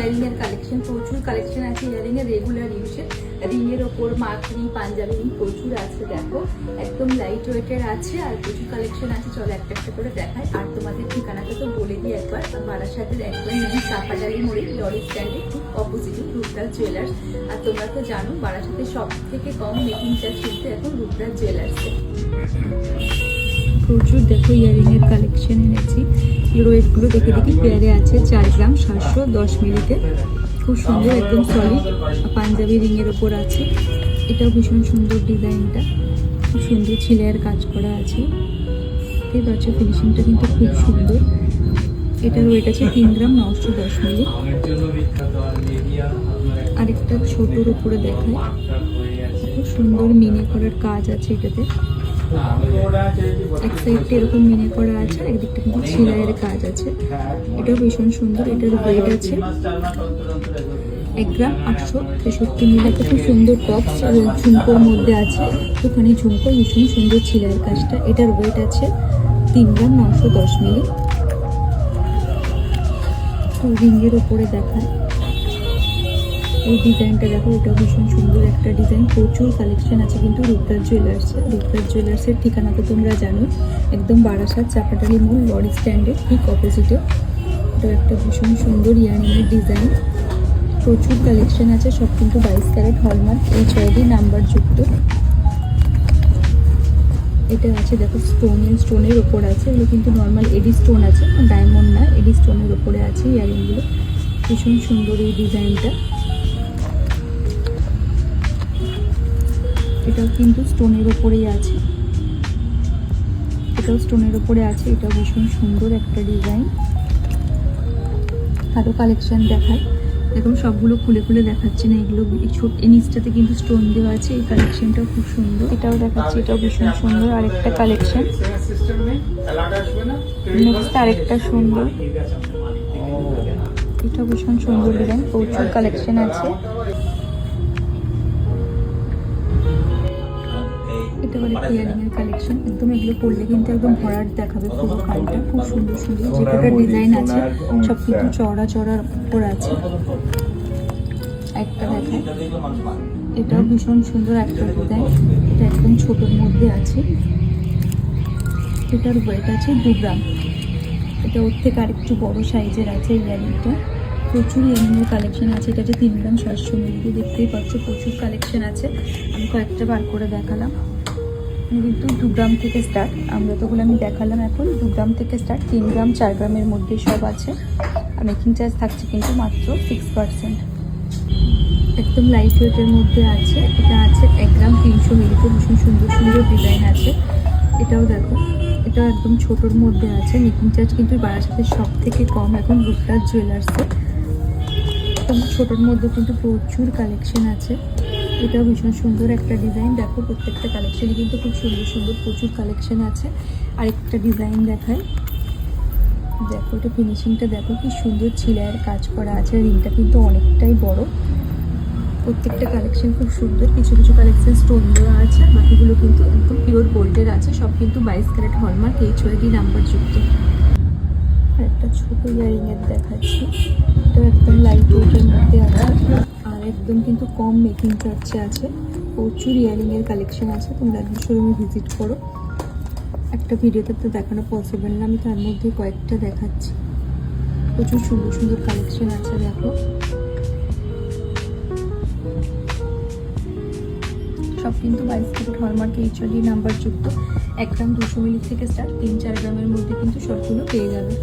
Earring এর collection, প্রচুর collection আছে ইয়ারিং এর রেগুলার ইউজে। রিং এর ওপর মাকড়ি পাঞ্জাবি রিং প্রচুর আছে, দেখো একদম লাইট ওয়েটের আছে আর প্রচুর কালেকশন আছে। চলো একটা একটা করে দেখাই। আর তোমাদের ঠিকানাটা তো বলে দিই একবার, বারাসাতের একবার চাপাডালি মোড়ে লরি স্ট্যান্ডে ঠিক অপোজিটে রূপরাজ জুয়েলার্স। আর তোমরা তো জানো বারাসাতের সব থেকে কম মেকিং চার্জ কিন্তু এখন রূপরাজ জুয়েলার্সে। প্রচুর দেখো ইয়ারিং এর কালেকশন এনেছি। ওয়েটগুলো দেখে দেখি পেয়ারে আছে 4 গ্রাম 710 মিলিতে, খুব সুন্দর একদম সলিড পাঞ্জাবি রিং এর ওপর আছে। এটাও ভীষণ সুন্দর ডিজাইনটা, খুব সুন্দর ছিলের কাজ করা আছে। ঠিক আছে, ফিনিশিংটা কিন্তু খুব সুন্দর। এটার ওয়েট আছে 3 গ্রাম 910 মিলি। আরেকটা ছোটোর উপরে দেখায়, খুব সুন্দর মিনে করার কাজ আছে এটাতে। এক সাইডটা এরকম মিনে করা আছে, একদিকটা কিন্তু সেলাইয়ের কাজ আছে। এটাও ভীষণ সুন্দর। এটার ওয়েট আছে 1 গ্রাম 863 মিলি। একটা খুব সুন্দর টপস এবং ঝুমকোর মধ্যে আছে, একটুখানি ঝুমকো, ভীষণ সুন্দর সেলাইয়ের কাজটা। এটার ওয়েট আছে 3 গ্রাম 910 মিলি। রিংয়ের ওপরে দেখায় এই ডিজাইনটা, দেখো ওটা ভীষণ সুন্দর একটা ডিজাইন। প্রচুর কালেকশন আছে কিন্তু রূপরাজ জুয়েলার্সে। রূপরাজ জুয়েলার্সের ঠিকানা তো তোমরা জানো, একদম বারাসাত চাপাটালি মোড় লরি স্ট্যান্ডের ঠিক অপোজিটে। এটা একটা ভীষণ সুন্দর ইয়ারিংয়ের ডিজাইন। প্রচুর কালেকশন আছে, সব কিন্তু 22 ক্যারেট হলমার্ক HID নাম্বার যুক্ত। এটা আছে দেখো স্টোনের ওপর আছে, এগুলো কিন্তু নর্মাল এডি স্টোন আছে, ডায়মন্ড না, এডি স্টোনের ওপরে আছে ইয়ারিংগুলো। ভীষণ সুন্দর এই ডিজাইনটা। এটাও কিন্তু স্টোনের ওপরেই আছে, এটাও স্টোনের ওপরে আছে। এটাও ভীষণ সুন্দর একটা ডিজাইন। আরও কালেকশন দেখায়, দেখুন সবগুলো খুলে খুলে দেখাচ্ছে না, এগুলো ছোট নিচটাতে কিন্তু স্টোন দেওয়া আছে। এই কালেকশনটাও খুব সুন্দর, এটাও দেখাচ্ছি, এটাও ভীষণ সুন্দর। আরেকটা কালেকশন, নেক্সট আরেকটা সুন্দর, এটাও ভীষণ সুন্দর ডিজাইন। প্রচুর কালেকশন আছে। এটা বলে ইয়ারিংয়ের কালেকশন, একদম এগুলো পরলে কিন্তু একদম ভরাট দেখাবে পুরো কানটা। খুব সুন্দর সুন্দর যে কটা ডিজাইন আছে সব কিন্তু চড়া চড়ার উপর আছে। একটা দেখায়, এটাও ভীষণ সুন্দর একটা ডিজাইন। এটা একদম ছোটোর মধ্যে আছে। এটার ওয়েট আছে 2 গ্রাম। এটা ওর থেকে আরেকটু বড় সাইজের আছে ইয়ারিংটা। প্রচুর ইয়ারিংয়ের কালেকশন আছে। এটা হচ্ছে 3 গ্রাম 700 মিলি। দেখতেই পাচ্ছ প্রচুর কালেকশন আছে। আমি কয়েকটা বার করে দেখালাম, কিন্তু 2 গ্রাম থেকে স্টার্ট। আমরা তোগুলো আমি দেখালাম এখন 2 গ্রাম থেকে স্টার্ট। 3 গ্রাম 4 গ্রামের মধ্যে সব আছে। আর মেকিং চার্জ থাকছে কিন্তু মাত্র 6%। একদম লাইট ওয়েটের মধ্যে আছে। এটা আছে 1 গ্রাম 300 মিলিতে। ভীষণ সুন্দর সুন্দর ডিজাইন আছে। এটাও দেখো, এটা একদম ছোটোর মধ্যে আছে। মেকিং চার্জ কিন্তু বারাসাতের সব থেকে কম এখন রূপরাজ জুয়েলার্সে। ছোটোর মধ্যে কিন্তু প্রচুর কালেকশন আছে। এটাও ভীষণ সুন্দর একটা ডিজাইন। দেখো প্রত্যেকটা কালেকশানে কিন্তু খুব সুন্দর সুন্দর প্রচুর কালেকশন আছে। আরেকটা ডিজাইন দেখায়, দেখো এটা ফিনিশিংটা দেখো কি সুন্দর ছিলাইয়ের কাজ করা আছে। রিংটা কিন্তু অনেকটাই বড়। প্রত্যেকটা কালেকশন খুব সুন্দর। কিছু কিছু কালেকশন স্টোন দেওয়া আছে, বাকিগুলো কিন্তু একদম পিওর গোল্ডের আছে। সব কিন্তু 22 ক্যারেট হলমার্ক HID নাম্বার যুক্ত। আর একটা ছোটো ইয়ারিংয়ের দেখাচ্ছি, এটা একদম লাইট ওয়েটের মধ্যে আছে আর একদম কিন্তু কম মেকিং চার্জে আছে। প্রচুর ইয়ারিংয়ের কালেকশন আছে, তোমরা একদম শোরুমে ভিজিট করো। একটা ভিডিওতে তো দেখানো পসিবল না, আমি তার মধ্যে কয়েকটা দেখাচ্ছি। প্রচুর সুন্দর সুন্দর কালেকশন আছে। দেখো সব কিন্তু 22 ক্যারেট হলমার্ক HID নাম্বার যুক্ত। 1 গ্রাম 200 মিলি থেকে স্টার্ট। 3-4 গ্রামের মধ্যে কিন্তু সবগুলো পেয়ে যাবে।